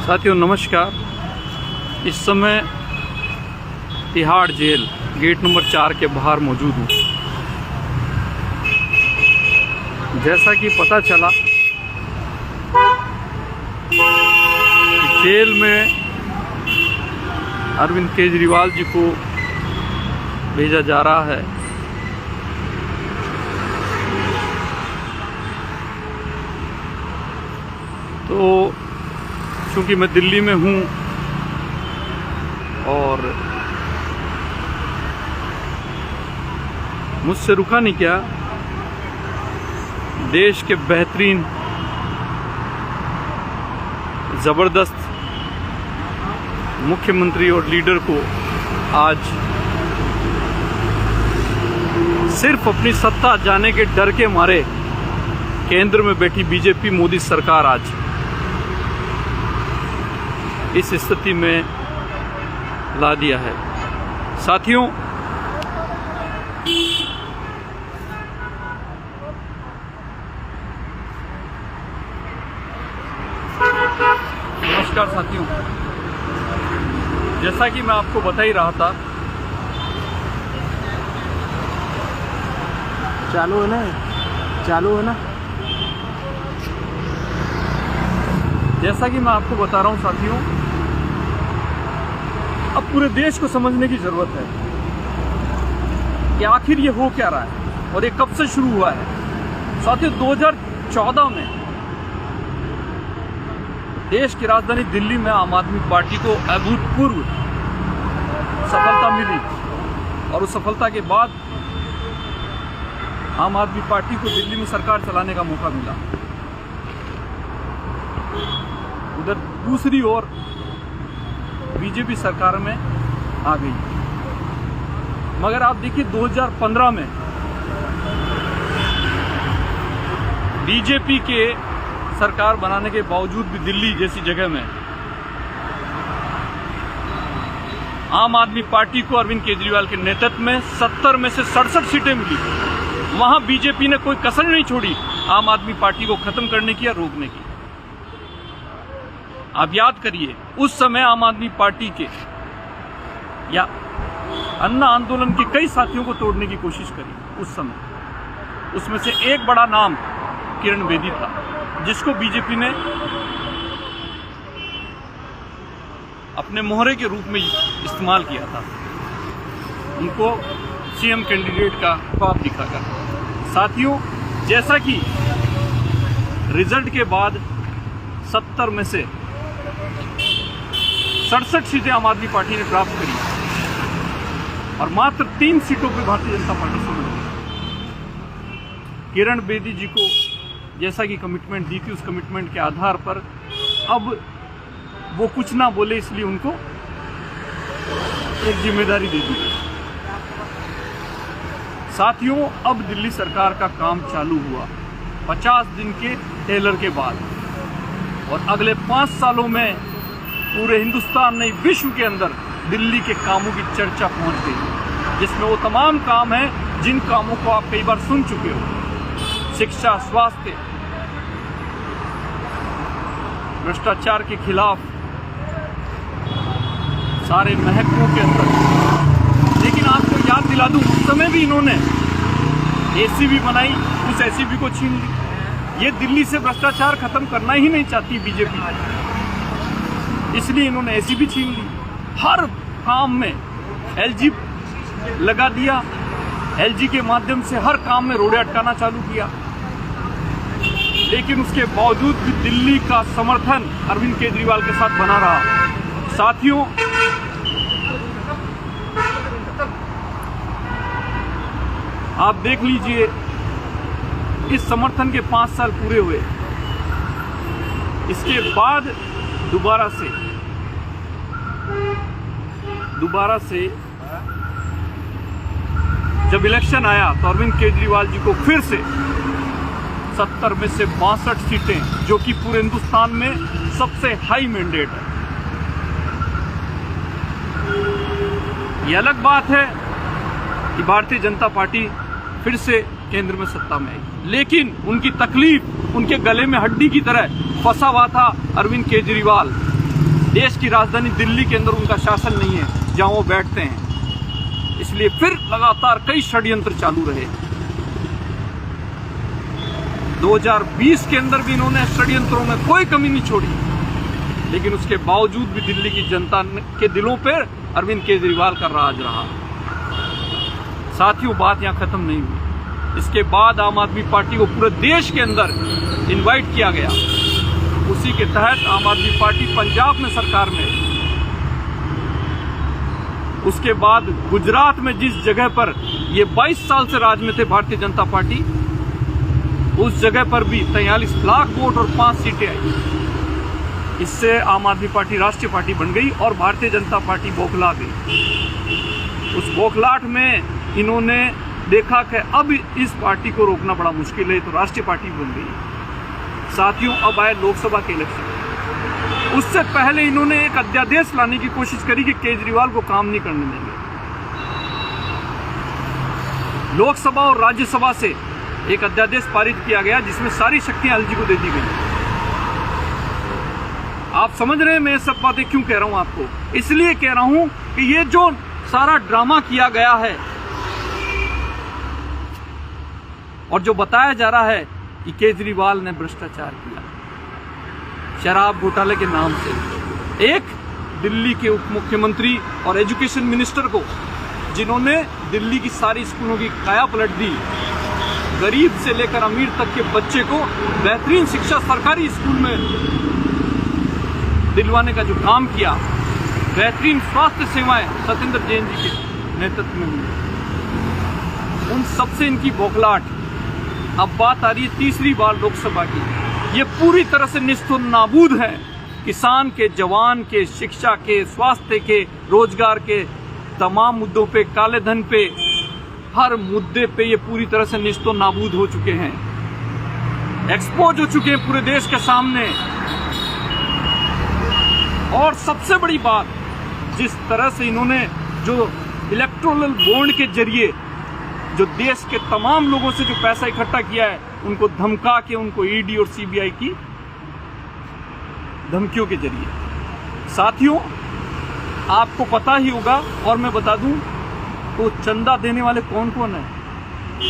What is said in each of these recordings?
साथियों नमस्कार। इस समय तिहाड़ जेल गेट नंबर 4 के बाहर मौजूद हूँ। जैसा कि पता चला कि जेल में अरविंद केजरीवाल जी को भेजा जा रहा है। तो क्योंकि मैं दिल्ली में हूँ और मुझसे रुका नहीं क्या, देश के बेहतरीन ज़बरदस्त मुख्यमंत्री और लीडर को आज सिर्फ अपनी सत्ता जाने के डर के मारे केंद्र में बैठी बीजेपी मोदी सरकार आज इस स्थिति में ला दिया है। साथियों, नमस्कार साथियों, जैसा कि मैं आपको बता ही रहा था, चालू है ना। जैसा कि मैं आपको बता रहा हूं साथियों, अब पूरे देश को समझने की जरूरत है कि आखिर ये हो क्या रहा है और ये कब से शुरू हुआ है। साथियों, 2014 में देश की राजधानी दिल्ली में आम आदमी पार्टी को अभूतपूर्व सफलता मिली और उस सफलता के बाद आम आदमी पार्टी को दिल्ली में सरकार चलाने का मौका मिला। उधर दूसरी ओर बीजेपी सरकार में आ गई। मगर आप देखिए 2015 में बीजेपी के सरकार बनाने के बावजूद भी दिल्ली जैसी जगह में आम आदमी पार्टी को अरविंद केजरीवाल के नेतृत्व में 70 में से 67 सीटें मिली। वहां बीजेपी ने कोई कसर नहीं छोड़ी आम आदमी पार्टी को खत्म करने की या रोकने की। आप याद करिए, उस समय आम आदमी पार्टी के या अन्ना आंदोलन के कई साथियों को तोड़ने की कोशिश करी उस समय। उसमें से एक बड़ा नाम किरण बेदी था, जिसको बीजेपी ने अपने मोहरे के रूप में इस्तेमाल किया था, उनको सीएम कैंडिडेट का ख्वाब दिखाकर। साथियों, जैसा कि रिजल्ट के बाद 70 में से 67 सीटें आम आदमी पार्टी ने प्राप्त करी और मात्र 3 सीटों पर भारतीय जनता पार्टी से मिली। किरण बेदी जी को जैसा कि कमिटमेंट दी थी, उस कमिटमेंट के आधार पर अब वो कुछ ना बोले, इसलिए उनको एक जिम्मेदारी दे दी। साथियों, अब दिल्ली सरकार का काम चालू हुआ 50 दिन के टेलर के बाद, और अगले 5 सालों में पूरे हिंदुस्तान नहीं विश्व के अंदर दिल्ली के कामों की चर्चा पहुंच गई, जिसमें वो तमाम काम हैं जिन कामों को आप कई बार सुन चुके हो। शिक्षा, स्वास्थ्य, भ्रष्टाचार के खिलाफ सारे महकमों के अंदर। लेकिन आपको याद दिला दूं, उस समय भी इन्होंने एसीबी बनाई, उस एसीबी को छीन ली। ये दिल्ली से भ्रष्टाचार खत्म करना ही नहीं चाहती बीजेपी, इसलिए इन्होंने एसीबी छीन ली। हर काम में एलजी लगा दिया, एलजी के माध्यम से हर काम में रोड़े अटकाना चालू किया। लेकिन उसके बावजूद भी दिल्ली का समर्थन अरविंद केजरीवाल के साथ बना रहा। साथियों, आप देख लीजिए, इस समर्थन के 5 साल पूरे हुए। इसके बाद दोबारा से जब इलेक्शन आया तो अरविंद केजरीवाल जी को फिर से 70 में से 62 सीटें, जो कि पूरे हिंदुस्तान में सबसे हाई मैंडेट है। यह अलग बात है कि भारतीय जनता पार्टी फिर से केंद्र में सत्ता में आई, लेकिन उनकी तकलीफ उनके गले में हड्डी की तरह फंसा हुआ था अरविंद केजरीवाल। देश की राजधानी दिल्ली के अंदर उनका शासन नहीं है जहां वो बैठते हैं। इसलिए फिर लगातार कई षड्यंत्र चालू रहे। 2020 के अंदर भी इन्होंने षड्यंत्रों में कोई कमी नहीं छोड़ी, लेकिन उसके बावजूद भी दिल्ली की जनता के दिलों पर अरविंद केजरीवाल का राज रहा। साथियों, बात यहां खत्म नहीं हुई। इसके बाद आम आदमी पार्टी को पूरे देश के अंदर इनवाइट किया गया। उसी के तहत आम आदमी पार्टी पंजाब में सरकार में, उसके बाद गुजरात में जिस जगह पर ये 22 साल से राज में थे भारतीय जनता पार्टी, उस जगह पर भी 43 लाख वोट और 5 सीटें आई। इससे आम आदमी पार्टी राष्ट्रीय पार्टी बन गई और भारतीय जनता पार्टी बौखला गई। उस बौखलाहट में इन्होंने देखा कि अब इस पार्टी को रोकना बड़ा मुश्किल है, तो राष्ट्रीय पार्टी बन गई। साथियों, अब आए लोकसभा के इलेक्शन। उससे पहले इन्होंने एक अध्यादेश लाने की कोशिश करी कि केजरीवाल को काम नहीं करने देंगे। लोकसभा और राज्यसभा से एक अध्यादेश पारित किया गया जिसमें सारी शक्तियां एलजी को दे दी गई। आप समझ रहे हैं मैं सब बातें क्यों कह रहा हूं आपको? इसलिए कह रहा हूं कि ये जो सारा ड्रामा किया गया है और जो बताया जा रहा है कि केजरीवाल ने भ्रष्टाचार किया शराब घोटाले के नाम से, एक दिल्ली के उप मुख्यमंत्री और एजुकेशन मिनिस्टर को, जिन्होंने दिल्ली की सारी स्कूलों की काया पलट दी, गरीब से लेकर अमीर तक के बच्चे को बेहतरीन शिक्षा सरकारी स्कूल में दिलवाने का जो काम किया, बेहतरीन स्वास्थ्य सेवाएं सत्येंद्र जैन जी के नेतृत्व में हुई, उन सबसे इनकी बौखलाहट। अब बात आ रही है तीसरी बार लोकसभा की। ये पूरी तरह से निस्तो नाबूद है। किसान के, जवान के, शिक्षा के, स्वास्थ्य के, रोजगार के तमाम मुद्दों पे, काले धन पे, हर मुद्दे पे ये पूरी तरह से निस्तो नाबूद हो चुके हैं, एक्सपोज हो चुके हैं पूरे देश के सामने। और सबसे बड़ी बात, जिस तरह से इन्होंने जो इलेक्टोरल बॉन्ड के जरिए जो देश के तमाम लोगों से जो पैसा इकट्ठा किया है, उनको धमका के, उनको ईडी और सीबीआई की धमकियों के जरिए। साथियों, आपको पता ही होगा और मैं बता दूं तो चंदा देने वाले कौन कौन है।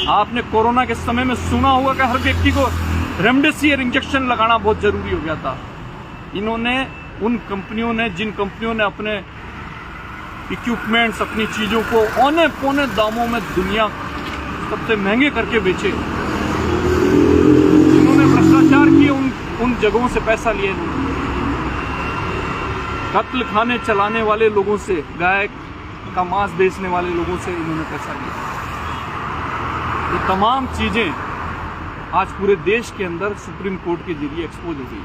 आपने कोरोना के समय में सुना होगा कि हर व्यक्ति को रेमडेसिविर इंजेक्शन लगाना बहुत जरूरी हो गया था। इन्होंने, उन कंपनियों ने, जिन कंपनियों ने अपने इक्विपमेंट्स, अपनी चीजों को औने पौने दामों में दुनिया सबसे महंगे करके बेचे, इन्होंने भ्रष्टाचार किए, उन जगहों से पैसा लिए। कत्ल खाने चलाने वाले लोगों से, गाय का मांस बेचने वाले लोगों से इन्होंने पैसा लिया। ये तमाम चीजें आज पूरे देश के अंदर सुप्रीम कोर्ट के जरिए एक्सपोज हो गई है।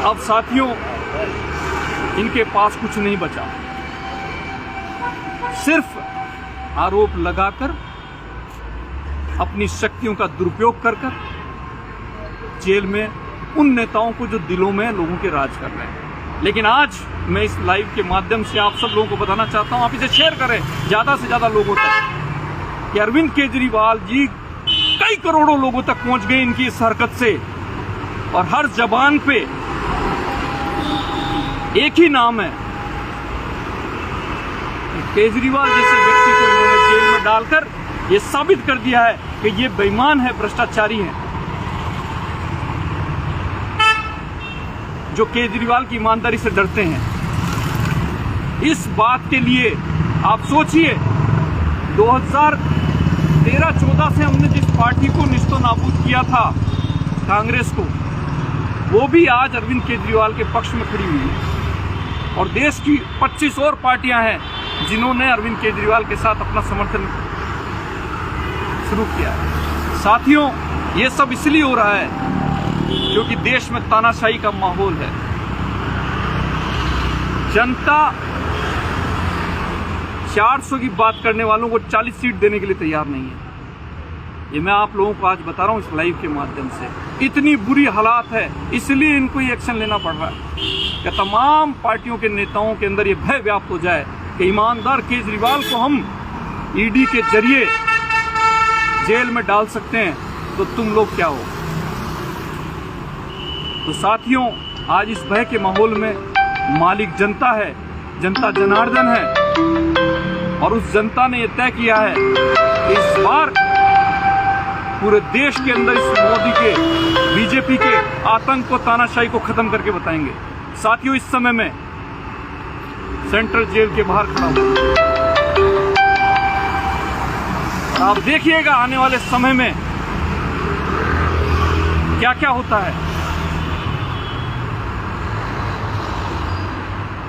अब साथियों, इनके पास कुछ नहीं बचा, सिर्फ आरोप लगाकर, अपनी शक्तियों का दुरुपयोग कर जेल में उन नेताओं को जो दिलों में लोगों के राज कर रहे हैं। लेकिन आज मैं इस लाइव के माध्यम से आप सब लोगों को बताना चाहता हूं, आप इसे शेयर करें ज्यादा से ज्यादा लोगों तक, कि अरविंद केजरीवाल जी कई करोड़ों लोगों तक पहुंच गए इनकी इस हरकत से। और हर जबान पे एक ही नाम है, केजरीवाल जैसे व्यक्ति को इन्होंने जेल में डालकर ये साबित कर दिया है कि ये बेईमान है, भ्रष्टाचारी है, जो केजरीवाल की ईमानदारी से डरते हैं। इस बात के लिए आप सोचिए, 2013-14 से हमने जिस पार्टी को निस्तो नाबूद किया था, कांग्रेस को, वो भी आज अरविंद केजरीवाल के पक्ष में खड़ी हुई है। और देश की 25 और पार्टियां हैं जिन्होंने अरविंद केजरीवाल के साथ अपना समर्थन शुरू किया है। साथियों, ये सब इसलिए हो रहा है क्योंकि देश में तानाशाही का माहौल है। जनता 400 की बात करने वालों को 40 सीट देने के लिए तैयार नहीं है। ये मैं आप लोगों को आज बता रहा हूं इस लाइव के माध्यम से। इतनी बुरी हालात है, इसलिए इनको ये एक्शन लेना पड़ रहा है कि तमाम पार्टियों के नेताओं के अंदर ये भय व्याप्त हो जाए कि ईमानदार केजरीवाल को हम ईडी के जरिए जेल में डाल सकते हैं, तो तुम लोग क्या हो। तो साथियों, आज इस भय के माहौल में मालिक जनता है, जनता जनार्दन है। और उस जनता ने यह तय किया है कि इस बार पूरे देश के अंदर इस मोदी के, बीजेपी के आतंक को, तानाशाही को खत्म करके बताएंगे। साथियों, इस समय में सेंट्रल जेल के बाहर खड़ा हूं। आप देखिएगा आने वाले समय में क्या क्या होता है।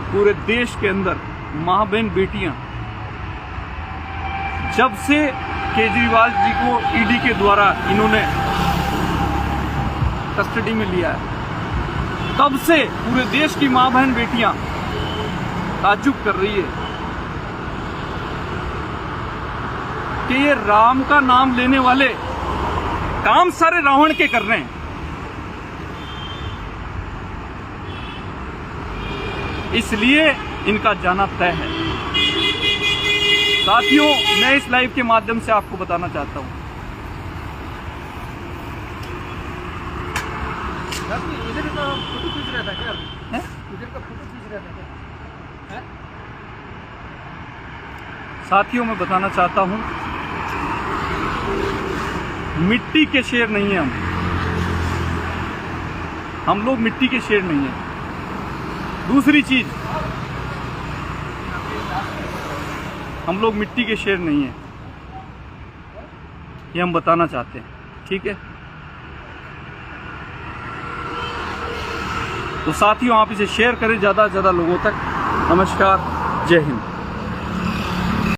पूरे देश के अंदर मां बहन बेटियां, जब से केजरीवाल जी को ईडी के द्वारा इन्होंने कस्टडी में लिया है, तब से पूरे देश की मां बहन बेटियां ताज्जुब कर रही है कि ये राम का नाम लेने वाले काम सारे रावण के कर रहे हैं। इसलिए इनका जाना तय है। साथियों, मैं इस लाइव के माध्यम से आपको बताना चाहता हूं, इधर का फोटो खींच रहा था क्या? इधर का फोटो खींच रहा था क्या? साथियों, मैं बताना चाहता हूं, मिट्टी के शेर नहीं है हम लोग मिट्टी के शेर नहीं है। दूसरी चीज, हम लोग मिट्टी के शेर नहीं है, ये हम बताना चाहते हैं। ठीक है, तो साथियों, आप इसे शेयर करें ज़्यादा से ज़्यादा लोगों तक। नमस्कार, जय हिंद।